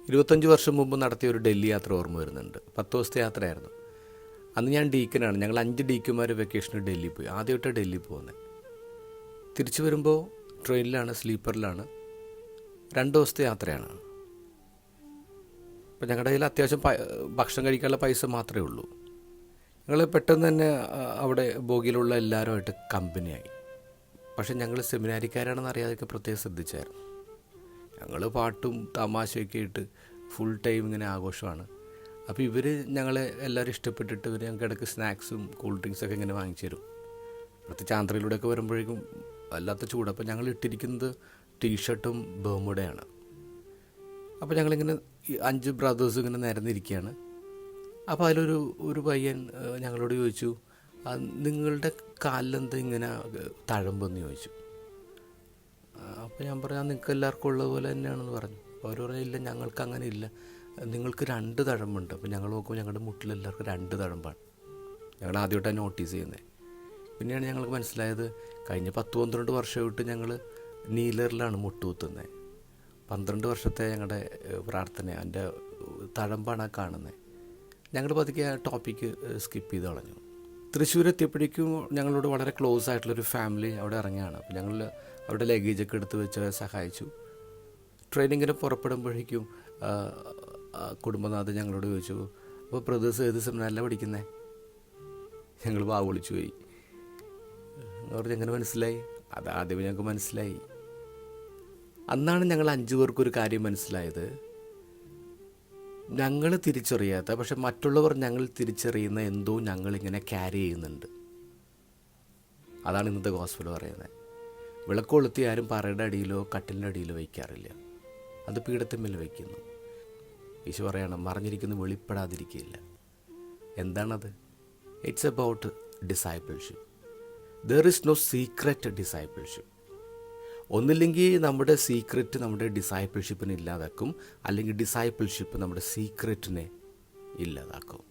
25 വർഷം മുമ്പ് നടത്തിയ ഒരു ഡൽഹി യാത്ര ഓർമ്മ വരുന്നുണ്ട്. 10 ദിവസത്തെ യാത്രയായിരുന്നു. അന്ന് ഞാൻ ഡീക്കനാണ്. ഞങ്ങൾ 5 ഡീക്കന്മാർ വെക്കേഷന് ഡൽഹി പോയി. ആദ്യമായിട്ട് ഡൽഹി പോകുന്നത്. തിരിച്ചു വരുമ്പോൾ ട്രെയിനിലാണ്, സ്ലീപ്പറിലാണ്. 2 ദിവസത്തെ യാത്രയാണ്. അപ്പോൾ ഞങ്ങളുടെ കയ്യിൽ അത്യാവശ്യം ഭക്ഷണം കഴിക്കാനുള്ള പൈസ മാത്രമേ ഉള്ളൂ. ഞങ്ങൾ പെട്ടെന്ന് തന്നെ അവിടെ ബോഗിയിലുള്ള എല്ലാവരുമായിട്ട് കമ്പനിയായി. പക്ഷേ ഞങ്ങൾ സെമിനാരിക്കാരാണെന്ന് അറിയാതെയൊക്കെ പ്രത്യേകം ശ്രദ്ധിച്ചായിരുന്നു. ഞങ്ങൾ പാട്ടും തമാശയൊക്കെ ആയിട്ട് ഫുൾ ടൈം ഇങ്ങനെ ആഘോഷമാണ്. അപ്പോൾ ഇവർ ഞങ്ങളെ എല്ലാവരും ഇഷ്ടപ്പെട്ടിട്ട് ഇവർ ഞങ്ങൾക്ക് ഇടയ്ക്ക് സ്നാക്സും കൂൾ ഡ്രിങ്ക്സൊക്കെ ഇങ്ങനെ വാങ്ങിച്ചു തരും. പ്രത്യേകിച്ച് ആന്ധ്രയിലൂടെയൊക്കെ വരുമ്പോഴേക്കും വല്ലാത്ത ചൂട്. അപ്പോൾ ഞങ്ങൾ ഇട്ടിരിക്കുന്നത് ടീഷർട്ടും ബർമുഡയാണ്. അപ്പോൾ ഞങ്ങളിങ്ങനെ 5 ബ്രദേഴ്സ് ഇങ്ങനെ നിരന്നിരിക്കുകയാണ്. അപ്പോൾ അതിലൊരു പയ്യൻ ഞങ്ങളോട് ചോദിച്ചു, നിങ്ങളുടെ കാലിലെന്താ ഇങ്ങനെ തഴമ്പെന്ന് ചോദിച്ചു. അപ്പോൾ ഞാൻ പറഞ്ഞു, നിങ്ങൾക്ക് എല്ലാവർക്കും ഉള്ളതുപോലെ തന്നെയാണെന്ന് പറഞ്ഞു. അപ്പോൾ അവർ പറഞ്ഞു, ഇല്ല ഞങ്ങൾക്ക് അങ്ങനെ ഇല്ല, നിങ്ങൾക്ക് 2 തഴമ്പുണ്ട്. അപ്പോൾ ഞങ്ങൾ നോക്കുമ്പോൾ ഞങ്ങളുടെ മുട്ടിലെല്ലാവർക്കും 2 തഴമ്പാണ്. ഞങ്ങൾ ആദ്യമായിട്ടാണ് നോട്ടീസ് ചെയ്യുന്നത്. പിന്നെയാണ് ഞങ്ങൾക്ക് മനസ്സിലായത്, കഴിഞ്ഞ 10-12 വർഷമായിട്ട് ഞങ്ങൾ നീലറിലാണ് മുട്ടുകുത്തുന്നത്. 12 വർഷത്തെ ഞങ്ങളുടെ പ്രാർത്ഥന എൻ്റെ തഴമ്പാണ് ആ കാണുന്നത്. ഞങ്ങൾ പതുക്കെ ആ ടോപ്പിക്ക് സ്കിപ്പ് ചെയ്ത് കളഞ്ഞു. തൃശ്ശൂർ എത്തിയപ്പോഴേക്കും ഞങ്ങളോട് വളരെ ക്ലോസ് ആയിട്ടുള്ളൊരു ഫാമിലി അവിടെ ഇറങ്ങിയാണ്. അപ്പോൾ ഞങ്ങൾ അവിടെ ലഗേജൊക്കെ എടുത്ത് വെച്ച് സഹായിച്ചു. ട്രെയിനിങ്ങിന് പുറപ്പെടുമ്പോഴേക്കും കുടുംബനാഥൻ ഞങ്ങളോട് ചോദിച്ചു, അപ്പോൾ ബ്രദേഴ്സ് ഏത് സെമിനാറിലാണ് പഠിക്കുന്നത്? ഞങ്ങൾ വാ വിളിച്ചു പോയി. അവർക്ക് എങ്ങനെ മനസ്സിലായി? അത് ആദ്യമേ ഞങ്ങൾക്ക് മനസ്സിലായി. അന്നാണ് ഞങ്ങൾ 5 പേർക്കൊരു കാര്യം മനസ്സിലായത്. ഞങ്ങൾ തിരിച്ചറിയാത്ത, പക്ഷെ മറ്റുള്ളവർ ഞങ്ങൾ തിരിച്ചറിയുന്ന എന്തോ ഞങ്ങളിങ്ങനെ ക്യാരി ചെയ്യുന്നുണ്ട്. അതാണ് ഇന്നത്തെ ഗോസ്പൽ പറയുന്നത്. വിളക്കൊളുത്തി ആരും പറയുടെ അടിയിലോ കട്ടിലിൻ്റെ അടിയിലോ വയ്ക്കാറില്ല, അത് പീഠത്തിന്മേൽ വയ്ക്കുന്നു. ഈശോ പറയണം, മറിഞ്ഞിരിക്കുന്നു വെളിപ്പെടാതിരിക്കില്ല. എന്താണത്? It's about discipleship. There is no secret discipleship. ഒന്നില്ലെങ്കിൽ നമ്മുടെ സീക്രറ്റ് നമ്മുടെ ഡിസൈപ്പിൾഷിപ്പിനെ ഇല്ലാതാക്കും, അല്ലെങ്കിൽ ഡിസൈപ്പിൾഷിപ്പ് നമ്മുടെ സീക്രറ്റിനെ ഇല്ലാതാക്കും.